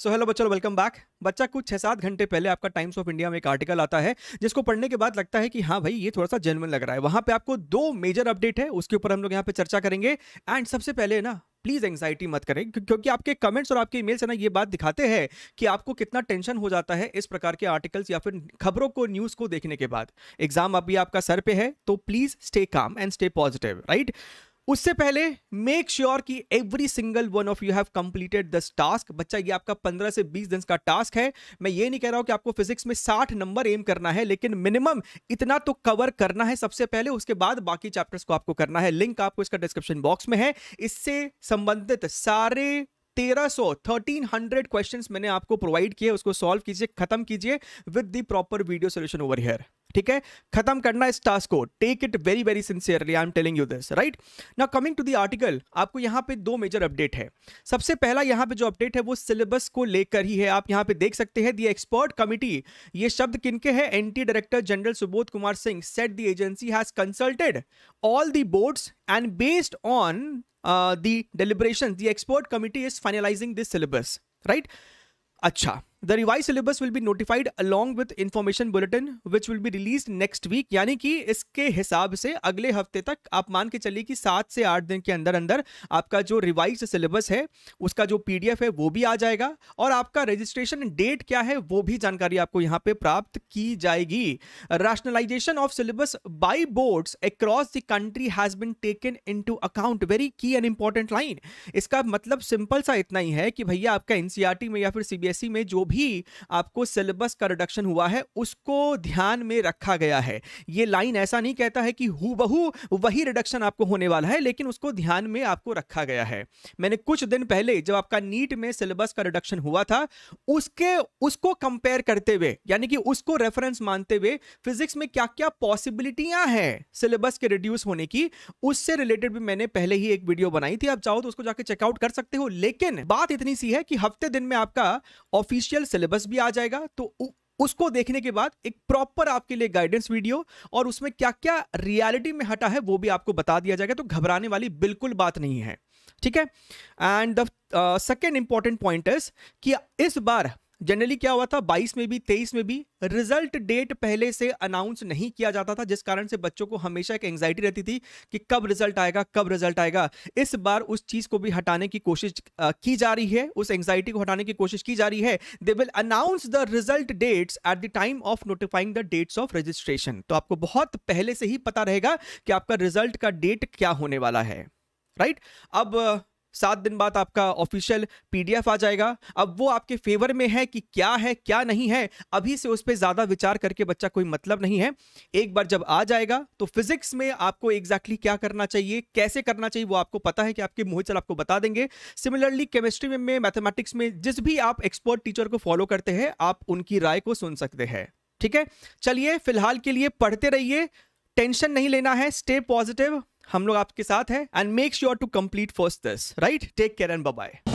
So hello बच्चों, welcome back. बच्चा कुछ 6-7 घंटे पहले आपका टाइम्स ऑफ इंडिया में एक आर्टिकल आता है जिसको पढ़ने के बाद लगता है कि हाँ भाई ये थोड़ा सा जेन्युइन लग रहा है। वहां पे आपको दो मेजर अपडेट है, उसके ऊपर हम लोग यहाँ पे चर्चा करेंगे। एंड सबसे पहले ना प्लीज एंग्जाइटी मत करें क्योंकि आपके कमेंट्स और आपके ईमेल्स है ना ये बात दिखाते हैं कि आपको कितना टेंशन हो जाता है इस प्रकार के आर्टिकल्स या फिर खबरों को, न्यूज को देखने के बाद। एग्जाम अभी आपका सर पे है तो please stay calm and stay positive, right. उससे पहले मेक श्योर कि every single one of you have completed this task. बच्चा ये आपका 15 से 20 दिन का टास्क है। मैं ये नहीं कह रहा हूं कि आपको फिजिक्स में 60 नंबर एम करना है, लेकिन मिनिमम इतना तो कवर करना है सबसे पहले, उसके बाद बाकी चैप्टर्स को आपको करना है। लिंक आपको इसका डिस्क्रिप्शन बॉक्स में है। इससे संबंधित सारे 1300 क्वेश्चंस मैंने आपको प्रोवाइड किए, उसको सॉल्व कीजिए, खत्म कीजिए with the proper video solution over here. ठीक है, खत्म करना इस टास्क को। Take it very very sincerely, I am telling you this, right. Now coming to the article, आपको यहां पे दो मेजर अपडेट है। सबसे पहला यहां पे जो अपडेट है वो सिलेबस को लेकर ही है। आप यहां पे देख सकते हैं द एक्सपर्ट कमिटी, ये शब्द किनके हैं? NT director general Subodh Kumar Singh said the agency has consulted all the boards and based on the deliberations, the expert committee is finalizing this syllabus, right? अच्छा, the revised syllabus will be notified along with information bulletin which will be released next week। यानी कि इसके हिसाब से अगले हफ्ते तक आप मान के चलिए कि 7 से 8 दिन के अंदर अंदर आपका जो रिवाइज्ड सिलेबस है उसका जो पीडीएफ है वो भी आ जाएगा, और आपका रजिस्ट्रेशन डेट क्या है वो भी जानकारी आपको यहां पे प्राप्त की जाएगी। rationalization of syllabus by boards across the country has been taken into account, very key and important line। इसका मतलब सिंपल सा इतना ही है कि भैया आपका एनसीईआरटी में या फिर सीबीएसई में जो भी आपको सिलेबस का रिडक्शन हुआ है उसको ध्यान में रखा गया है। ये लाइन ऐसा नहीं कहता है कि हूबहू वही रिडक्शन आपको होने वाला है, लेकिन उसको ध्यान में आपको रखा गया है। मैंने कुछ दिन पहले जब आपका नीट में सिलेबस का रिडक्शन हुआ था उसको कंपेयर करते हुए, यानी कि उसको रेफरेंस मानते हुए फिजिक्स में क्या क्या पॉसिबिलिटियां हैं सिलेबस के रिड्यूस होने की, उससे रिलेटेड भी मैंने पहले ही एक वीडियो बनाई थी। आप चाहो तो उसको जाके चेकआउट कर सकते हो। लेकिन बात इतनी सी है कि हफ्ते दिन में आपका ऑफिशियल सिलेबस भी आ जाएगा, तो उसको देखने के बाद एक प्रॉपर आपके लिए गाइडेंस वीडियो और उसमें क्या क्या रियलिटी में हटा है वो भी आपको बता दिया जाएगा। तो घबराने वाली बिल्कुल बात नहीं है, ठीक है। And the second important point is कि इस बार जनरली क्या हुआ था, 22 में भी 23 में भी रिजल्ट डेट पहले से अनाउंस नहीं किया जाता था, जिस कारण से बच्चों को हमेशा एक एंजाइटी रहती थी कि कब रिजल्ट आएगा, कब रिजल्ट आएगा। इस बार उस चीज को भी हटाने की कोशिश की जा रही है, उस एंजाइटी को हटाने की कोशिश की जा रही है। They will announce the result dates at the time of notifying the dates of registration. तो आपको बहुत पहले से ही पता रहेगा कि आपका रिजल्ट का डेट क्या होने वाला है, राइट। अब 7 दिन बाद आपका ऑफिशियल पीडीएफ आ जाएगा। अब वो आपके फेवर में है कि क्या है क्या नहीं है, अभी से उस पर ज्यादा विचार करके बच्चा कोई मतलब नहीं है। एक बार जब आ जाएगा तो फिजिक्स में आपको एग्जैक्टली क्या करना चाहिए, कैसे करना चाहिए वो आपको पता है कि आपके मोहित सर आपको बता देंगे। सिमिलरली केमिस्ट्री में, मैथमेटिक्स में जिस भी आप एक्सपर्ट टीचर को फॉलो करते हैं आप उनकी राय को सुन सकते हैं, ठीक है। चलिए फिलहाल के लिए पढ़ते रहिए, टेंशन नहीं लेना है, स्टे पॉजिटिव, हम लोग आपके साथ हैं। And make sure to complete first this, right. Take care and bye bye.